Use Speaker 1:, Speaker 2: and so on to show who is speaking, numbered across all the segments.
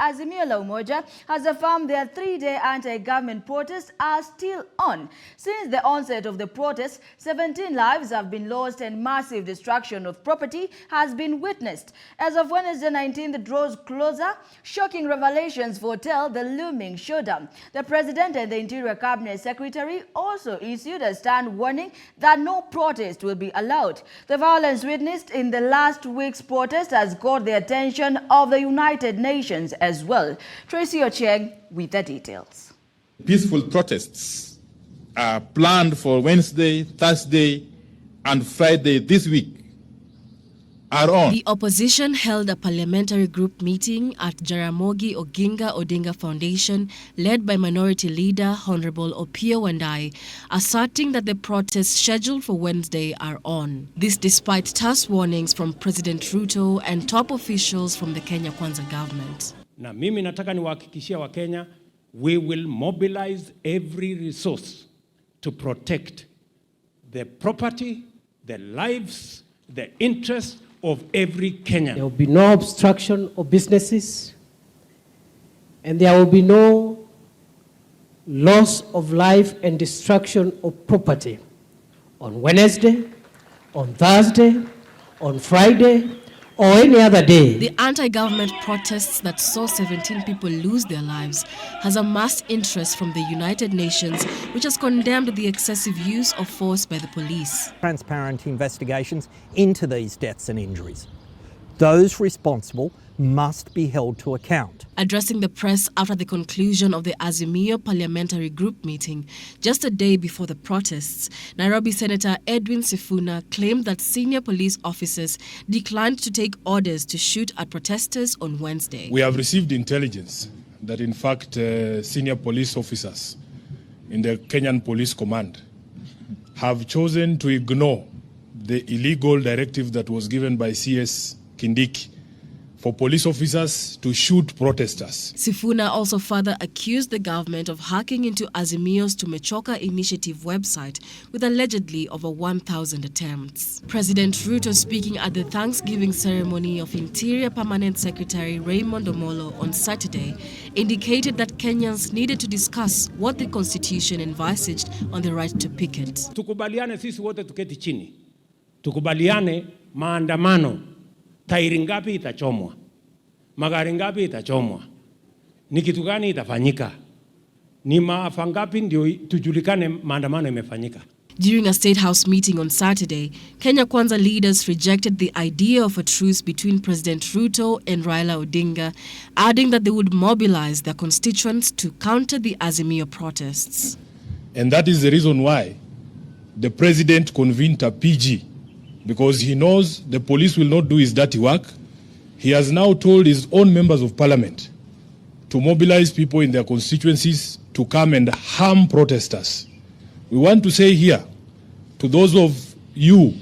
Speaker 1: Azimio la Umoja has affirmed their three-day anti-government protests are still on. Since the onset of the protests, 17 lives have been lost and massive destruction of property has been witnessed. As of Wednesday 19, the draws closer, shocking revelations foretell the looming showdown. The President and the Interior Cabinet Secretary also issued a stern warning that no protest will be allowed. The violence witnessed in the last week's protest has got the attention of the United Nations as well. Tracy Ocheng with the details.
Speaker 2: Peaceful protests are planned for Wednesday, Thursday, and Friday this week.
Speaker 3: The opposition held a parliamentary group meeting at Jaramogi Oginga Odinga Foundation, led by Minority Leader Honorable Opiyo Wandayi, asserting that the protests scheduled for Wednesday are on. This despite terse warnings from President Ruto and top officials from the Kenya Kwanza government.
Speaker 4: Na mimi nataka niwahakikishia wa Kenya, we will mobilize every resource to protect the property, the lives, the interests of every Kenyan.
Speaker 5: There will be no obstruction of businesses, and there will be no loss of life and destruction of property on Wednesday, on Thursday, on Friday, or any other day.
Speaker 3: The anti-government protests that saw 17 people lose their lives has amassed interest from the United Nations, which has condemned the excessive use of force by the police.
Speaker 6: Transparent investigations into these deaths and injuries. Those responsible must be held to account.
Speaker 3: Addressing the press after the conclusion of the Azimio parliamentary group meeting, just a day before the protests, Nairobi Senator Edwin Sifuna claimed that senior police officers declined to take orders to shoot at protesters on Wednesday.
Speaker 2: We have received intelligence that in fact senior police officers in the Kenyan Police Command have chosen to ignore the illegal directive that was given by CS Kindiki for police officers to shoot protesters.
Speaker 3: Sifuna also further accused the government of hacking into Azimio's Tumechoka initiative website with allegedly over 1,000 attempts. President Ruto, speaking at the Thanksgiving ceremony of Interior Permanent Secretary Raymond Omolo on Saturday, indicated that Kenyans needed to discuss what the Constitution envisaged on the right to picket.
Speaker 4: Tukubaliane sisi wote tuketi chini. Tukubaliane maandamano. Tairi ngapi itachomwa? Magari ngapi itachomwa? Ni kitu gani itafanyika? Ni maafa ngapi ndio tujulikane maandamano imefanyika?
Speaker 3: During a State House meeting on Saturday, Kenya Kwanza leaders rejected the idea of a truce between President Ruto and Raila Odinga, adding that they would mobilize their constituents to counter the Azimio protests.
Speaker 2: And that is the reason why the President convened a PG, because he knows the police will not do his dirty work. He has now told his own members of parliament to mobilize people in their constituencies to come and harm protesters. We want to say here to those of you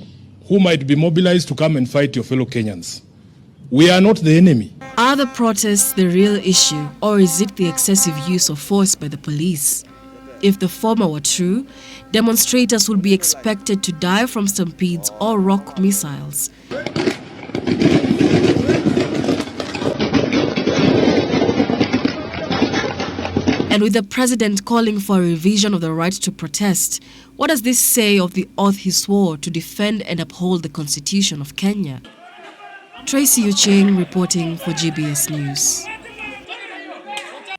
Speaker 2: who might be mobilized to come and fight your fellow Kenyans, we are not the enemy.
Speaker 3: Are the protests the real issue, or is it the excessive use of force by the police? If the former were true, demonstrators would be expected to die from stampedes or rock missiles. And with the president calling for a revision of the right to protest, what does this say of the oath he swore to defend and uphold the Constitution of Kenya? Tracy Ocheng reporting for GBS News.